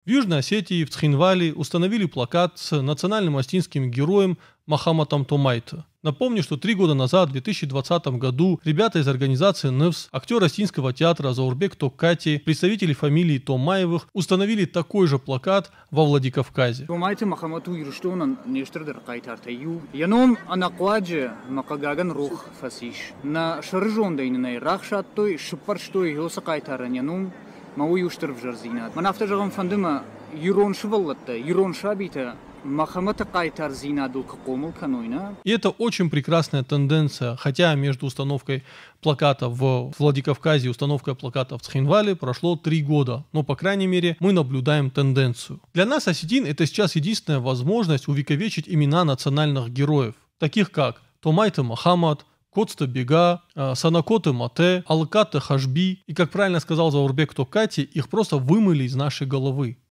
В Южной Осетии, в Цхинвале установили плакат с национальным остинским героем Мохамматом Томайто. Напомню, что 3 года назад, в 2020 году, ребята из организации НИВС, актер Остинского театра Заурбек Токкати, представители фамилии Томаевых, установили такой же плакат во Владикавказе. И это очень прекрасная тенденция, хотя между установкой плаката в Владикавказе и установкой плаката в Цхинвале прошло 3 года, но, по крайней мере, мы наблюдаем тенденцию. Для нас, осетин, это сейчас единственная возможность увековечить имена национальных героев, таких как Томайто Мохаммад, Коцта Бега, Санакоты Мате, Алкаты Хашби, и, как правильно сказал Заурбек Токкати, их просто вымыли из нашей головы.